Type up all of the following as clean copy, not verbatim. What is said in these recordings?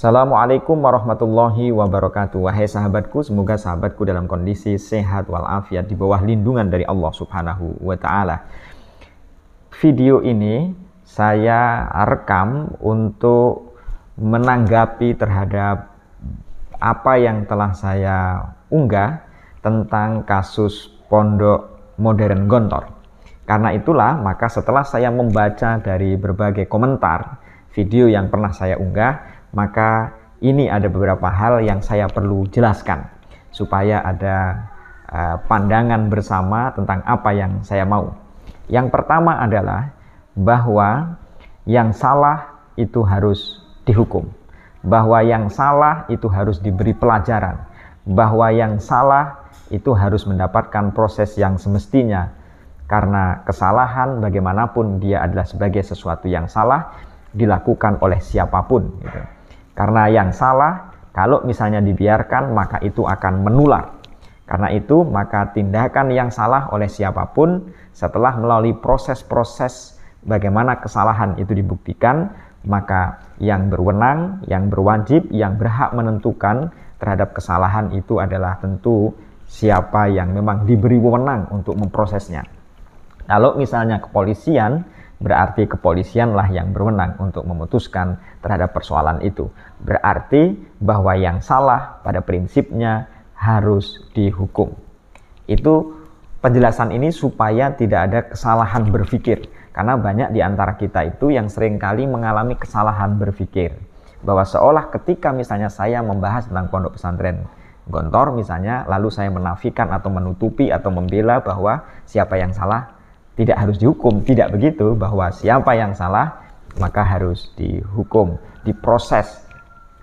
Assalamualaikum warahmatullahi wabarakatuh. Wahai sahabatku, semoga sahabatku dalam kondisi sehat walafiat di bawah lindungan dari Allah Subhanahu wa Ta'ala. Video ini saya rekam untuk menanggapi terhadap apa yang telah saya unggah tentang kasus Pondok Modern Gontor. Karena itulah, maka setelah saya membaca dari berbagai komentar video yang pernah saya unggah, maka ini ada beberapa hal yang saya perlu jelaskan supaya ada pandangan bersama tentang apa yang saya mau. Yang pertama adalah bahwa yang salah itu harus dihukum, bahwa yang salah itu harus diberi pelajaran, bahwa yang salah itu harus mendapatkan proses yang semestinya, karena kesalahan bagaimanapun dia adalah sebagai sesuatu yang salah dilakukan oleh siapapun gitu. Karena yang salah, kalau misalnya dibiarkan, maka itu akan menular. Karena itu, maka tindakan yang salah oleh siapapun, setelah melalui proses-proses bagaimana kesalahan itu dibuktikan, maka yang berwenang, yang berwajib, yang berhak menentukan terhadap kesalahan itu adalah tentu siapa yang memang diberi wewenang untuk memprosesnya. Kalau misalnya kepolisian, berarti kepolisianlah yang berwenang untuk memutuskan terhadap persoalan itu. Berarti bahwa yang salah pada prinsipnya harus dihukum. Itu penjelasan ini supaya tidak ada kesalahan berpikir. Karena banyak di antara kita itu yang seringkali mengalami kesalahan berpikir. Bahwa seolah ketika misalnya saya membahas tentang pondok pesantren Gontor misalnya, lalu saya menafikan atau menutupi atau membela bahwa siapa yang salah tidak harus dihukum. Tidak begitu, bahwa siapa yang salah maka harus dihukum, diproses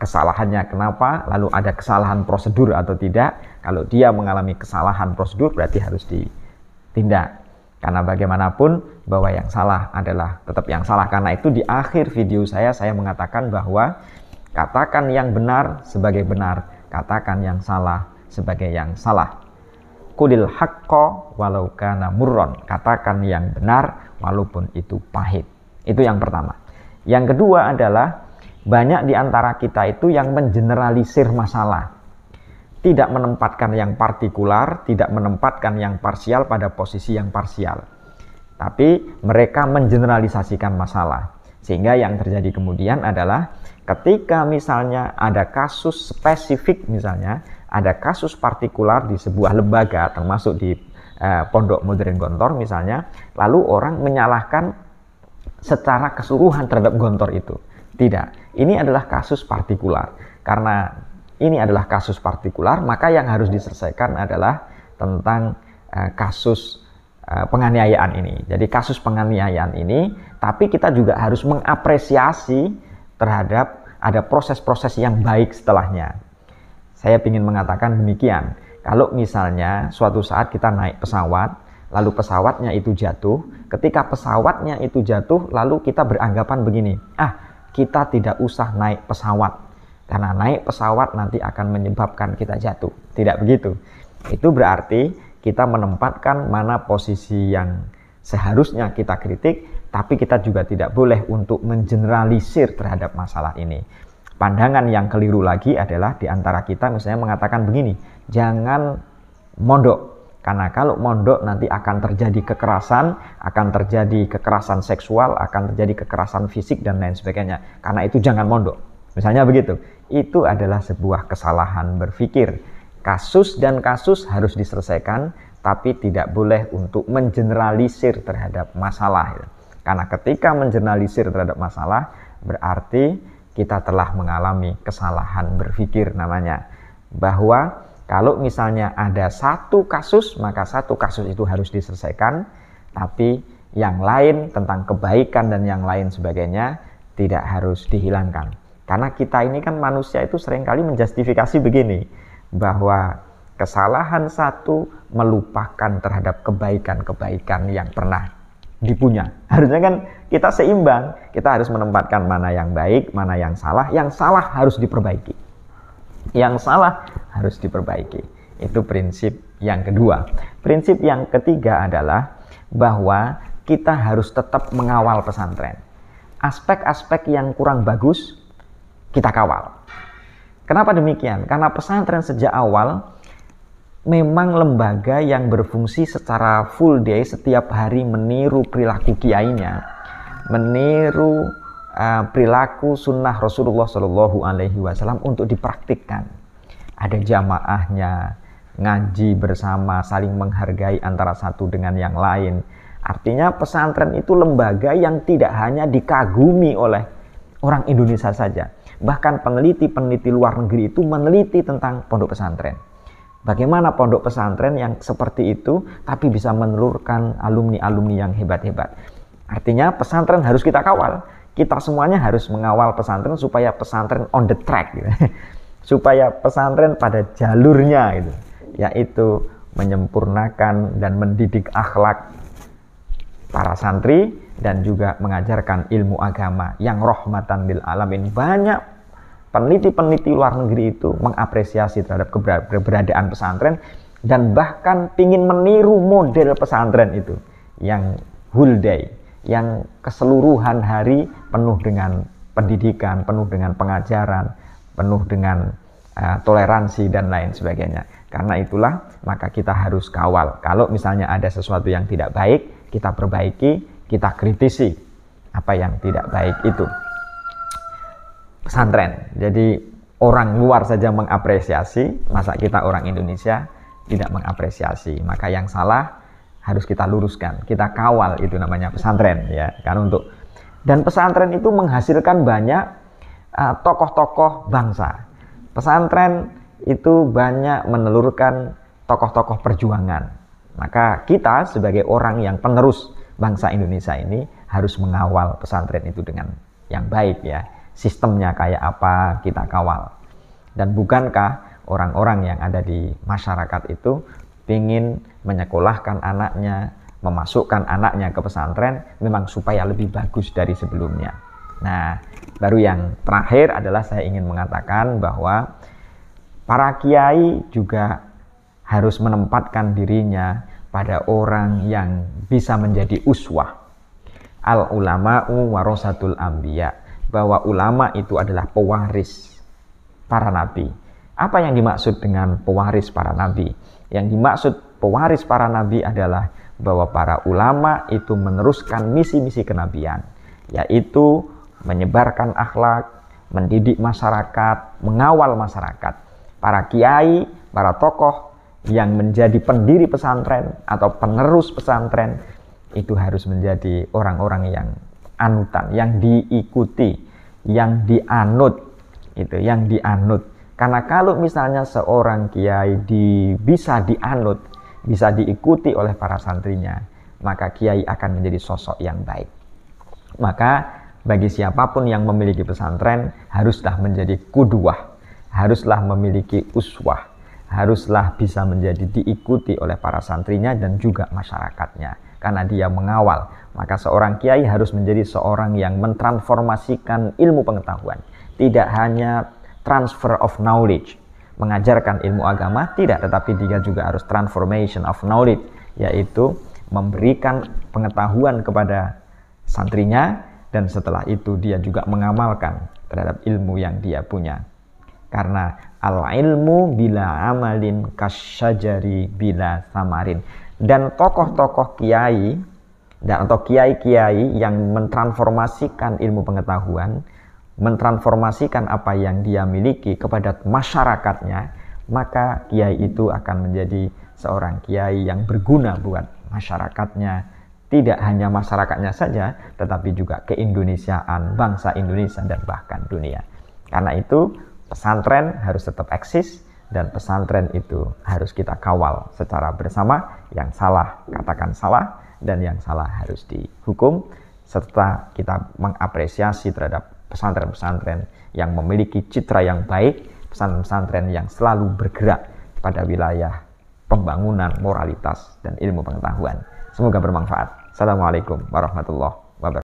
kesalahannya kenapa, lalu ada kesalahan prosedur atau tidak. Kalau dia mengalami kesalahan prosedur berarti harus ditindak, karena bagaimanapun bahwa yang salah adalah tetap yang salah. Karena itu di akhir video saya mengatakan bahwa katakan yang benar sebagai benar, katakan yang salah sebagai yang salah. Qulil haqqo walau kana murron, katakan yang benar walaupun itu pahit. Itu yang pertama. Yang kedua adalah banyak di antara kita itu yang mengeneralisir masalah, tidak menempatkan yang partikular, tidak menempatkan yang parsial pada posisi yang parsial, tapi mereka mengeneralisasikan masalah. Sehingga yang terjadi kemudian adalah ketika misalnya ada kasus spesifik, misalnya ada kasus partikular di sebuah lembaga, termasuk di Pondok Modern Gontor misalnya, lalu orang menyalahkan secara keseluruhan terhadap Gontor itu. Tidak, ini adalah kasus partikular. Karena ini adalah kasus partikular, maka yang harus diselesaikan adalah tentang kasus penganiayaan ini. Jadi kasus penganiayaan ini, tapi kita juga harus mengapresiasi terhadap ada proses-proses yang baik setelahnya. Saya ingin mengatakan demikian. Kalau misalnya suatu saat kita naik pesawat, lalu pesawatnya itu jatuh, ketika pesawatnya itu jatuh, lalu kita beranggapan begini, kita tidak usah naik pesawat, karena naik pesawat nanti akan menyebabkan kita jatuh. Tidak begitu. Itu berarti kita menempatkan mana posisi yang seharusnya kita kritik, tapi kita juga tidak boleh untuk mengeneralisir terhadap masalah ini. Pandangan yang keliru lagi adalah di antara kita misalnya mengatakan begini, jangan mondok, karena kalau mondok nanti akan terjadi kekerasan, akan terjadi kekerasan seksual, akan terjadi kekerasan fisik dan lain sebagainya, karena itu jangan mondok. Misalnya begitu. Itu adalah sebuah kesalahan berpikir. Kasus dan kasus harus diselesaikan, tapi tidak boleh untuk mengeneralisir terhadap masalah. Karena ketika mengeneralisir terhadap masalah, berarti kita telah mengalami kesalahan berpikir namanya. Bahwa kalau misalnya ada satu kasus, maka satu kasus itu harus diselesaikan, tapi yang lain tentang kebaikan dan yang lain sebagainya tidak harus dihilangkan. Karena kita ini kan manusia itu seringkali menjustifikasi begini, bahwa kesalahan satu melupakan terhadap kebaikan-kebaikan yang pernah dipunya. Harusnya kan kita seimbang, kita harus menempatkan mana yang baik, mana yang salah harus diperbaiki. Yang salah harus diperbaiki. Itu prinsip yang kedua. Prinsip yang ketiga adalah bahwa kita harus tetap mengawal pesantren. Aspek-aspek yang kurang bagus kita kawal. Kenapa demikian? Karena pesantren sejak awal memang lembaga yang berfungsi secara full day, setiap hari meniru perilaku kiainya, meniru perilaku sunnah Rasulullah Shallallahu Alaihi Wasallam untuk dipraktikkan. Ada jamaahnya, ngaji bersama, saling menghargai antara satu dengan yang lain. Artinya pesantren itu lembaga yang tidak hanya dikagumi oleh orang Indonesia saja. Bahkan peneliti-peneliti luar negeri itu meneliti tentang pondok pesantren. Bagaimana pondok pesantren yang seperti itu tapi bisa menelurkan alumni-alumni yang hebat-hebat. Artinya pesantren harus kita kawal. Kita semuanya harus mengawal pesantren supaya pesantren on the track gitu. Supaya pesantren pada jalurnya gitu, yaitu menyempurnakan dan mendidik akhlak para santri dan juga mengajarkan ilmu agama yang rahmatan lil alamin. Banyak peneliti-peneliti luar negeri itu mengapresiasi terhadap keberadaan pesantren dan bahkan ingin meniru model pesantren itu yang whole day, yang keseluruhan hari penuh dengan pendidikan, penuh dengan pengajaran, penuh dengan toleransi dan lain sebagainya. Karena itulah maka kita harus kawal. Kalau misalnya ada sesuatu yang tidak baik, kita perbaiki, kita kritisi apa yang tidak baik itu. Pesantren. Jadi orang luar saja mengapresiasi, masa kita orang Indonesia tidak mengapresiasi. Maka yang salah harus kita luruskan, kita kawal, itu namanya pesantren ya. Kan untuk dan pesantren itu menghasilkan banyak tokoh-tokoh bangsa. Pesantren itu banyak menelurkan tokoh-tokoh perjuangan. Maka kita sebagai orang yang penerus bangsa Indonesia ini harus mengawal pesantren itu dengan yang baik ya. Sistemnya kayak apa kita kawal. Dan bukankah orang-orang yang ada di masyarakat itu ingin menyekolahkan anaknya, memasukkan anaknya ke pesantren memang supaya lebih bagus dari sebelumnya. Nah, baru yang terakhir adalah saya ingin mengatakan bahwa para kiai juga harus menempatkan dirinya pada orang yang bisa menjadi uswah. Al ulama'u warasatul anbiya, bahwa ulama itu adalah pewaris para nabi. Apa yang dimaksud dengan pewaris para nabi? Yang dimaksud pewaris para nabi adalah bahwa para ulama itu meneruskan misi-misi kenabian, yaitu menyebarkan akhlak, mendidik masyarakat, mengawal masyarakat. Para kiai, para tokoh yang menjadi pendiri pesantren atau penerus pesantren itu harus menjadi orang-orang yang anutan, yang diikuti, yang dianut, itu yang dianut. Karena kalau misalnya seorang kiai bisa dianut, bisa diikuti oleh para santrinya, maka kiai akan menjadi sosok yang baik. Maka bagi siapapun yang memiliki pesantren haruslah menjadi qudwah, haruslah memiliki uswah, haruslah bisa menjadi diikuti oleh para santrinya dan juga masyarakatnya, karena dia mengawal. Maka seorang kiai harus menjadi seorang yang mentransformasikan ilmu pengetahuan, tidak hanya transfer of knowledge, mengajarkan ilmu agama, tidak, tetapi dia juga harus transformation of knowledge, yaitu memberikan pengetahuan kepada santrinya, dan setelah itu dia juga mengamalkan terhadap ilmu yang dia punya. Karena al-ilmu bila amalin kasyajari bila samarin. Dan tokoh-tokoh kiai dan atau kiai-kiai yang mentransformasikan ilmu pengetahuan, mentransformasikan apa yang dia miliki kepada masyarakatnya, maka kiai itu akan menjadi seorang kiai yang berguna buat masyarakatnya. Tidak hanya masyarakatnya saja, tetapi juga keindonesiaan, bangsa Indonesia dan bahkan dunia. Karena itu pesantren harus tetap eksis dan pesantren itu harus kita kawal secara bersama. Yang salah katakan salah dan yang salah harus dihukum, serta kita mengapresiasi terhadap pesantren-pesantren yang memiliki citra yang baik, pesantren-pesantren yang selalu bergerak pada wilayah pembangunan moralitas dan ilmu pengetahuan. Semoga bermanfaat. Assalamualaikum warahmatullahi wabarakatuh.